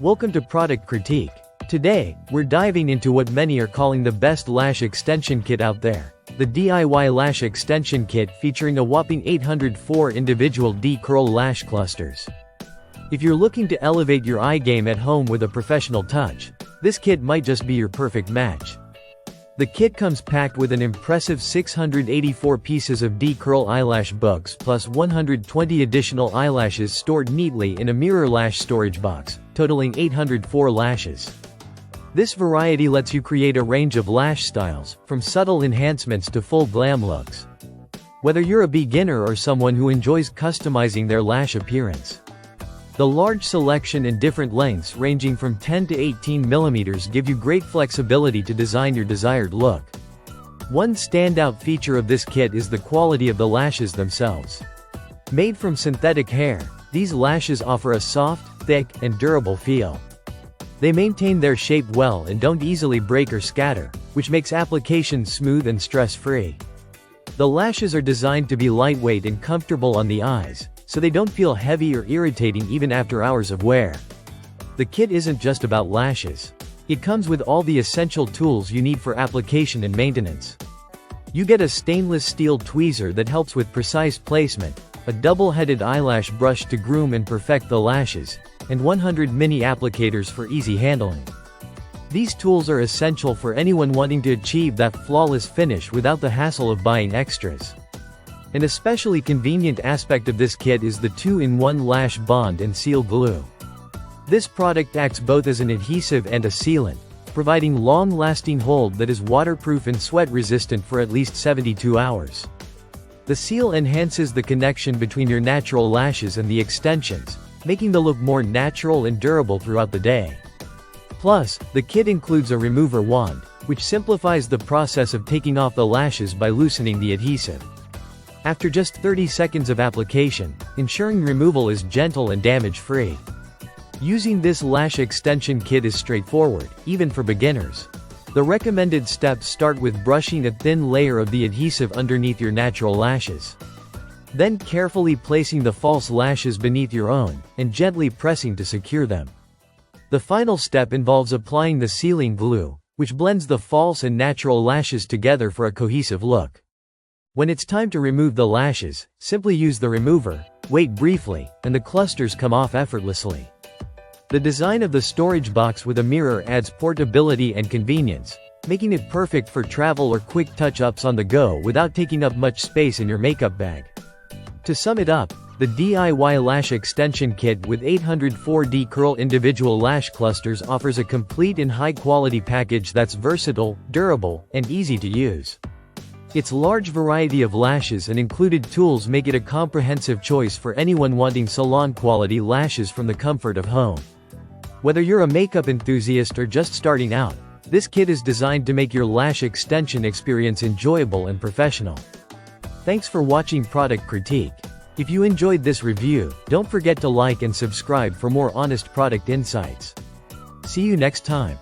Welcome to Product Critique. Today, we're diving into what many are calling the best lash extension kit out there. The DIY Lash Extension Kit, featuring a whopping 804 individual D-curl lash clusters. If you're looking to elevate your eye game at home with a professional touch, this kit might just be your perfect match. The kit comes packed with an impressive 684 pieces of D-curl eyelash books plus 120 additional eyelashes stored neatly in a mirror lash storage box, totaling 804 lashes. This variety lets you create a range of lash styles, from subtle enhancements to full glam looks. Whether you're a beginner or someone who enjoys customizing their lash appearance. The large selection and different lengths ranging from 10 to 18 mm give you great flexibility to design your desired look. One standout feature of this kit is the quality of the lashes themselves. Made from synthetic hair, these lashes offer a soft, thick, and durable feel. They maintain their shape well and don't easily break or scatter, which makes application smooth and stress-free. The lashes are designed to be lightweight and comfortable on the eyes, so they don't feel heavy or irritating even after hours of wear. The kit isn't just about lashes. It comes with all the essential tools you need for application and maintenance. You get a stainless steel tweezer that helps with precise placement, a double-headed eyelash brush to groom and perfect the lashes, and 100 mini applicators for easy handling. These tools are essential for anyone wanting to achieve that flawless finish without the hassle of buying extras. An especially convenient aspect of this kit is the 2-in-1 lash bond and seal glue. This product acts both as an adhesive and a sealant, providing long-lasting hold that is waterproof and sweat-resistant for at least 72 hours. The seal enhances the connection between your natural lashes and the extensions, making the look more natural and durable throughout the day. Plus, the kit includes a remover wand, which simplifies the process of taking off the lashes by loosening the adhesive. After just 30 seconds of application, ensuring removal is gentle and damage-free. Using this lash extension kit is straightforward, even for beginners. The recommended steps start with brushing a thin layer of the adhesive underneath your natural lashes. Then carefully placing the false lashes beneath your own, and gently pressing to secure them. The final step involves applying the sealing glue, which blends the false and natural lashes together for a cohesive look. When it's time to remove the lashes, simply use the remover, wait briefly, and the clusters come off effortlessly. The design of the storage box with a mirror adds portability and convenience, making it perfect for travel or quick touch-ups on the go without taking up much space in your makeup bag. To sum it up, the DIY Lash Extension Kit with 804 D-curl individual lash clusters offers a complete and high-quality package that's versatile, durable, and easy to use. Its large variety of lashes and included tools make it a comprehensive choice for anyone wanting salon-quality lashes from the comfort of home. Whether you're a makeup enthusiast or just starting out, this kit is designed to make your lash extension experience enjoyable and professional. Thanks for watching Product Critique. If you enjoyed this review, don't forget to like and subscribe for more honest product insights. See you next time.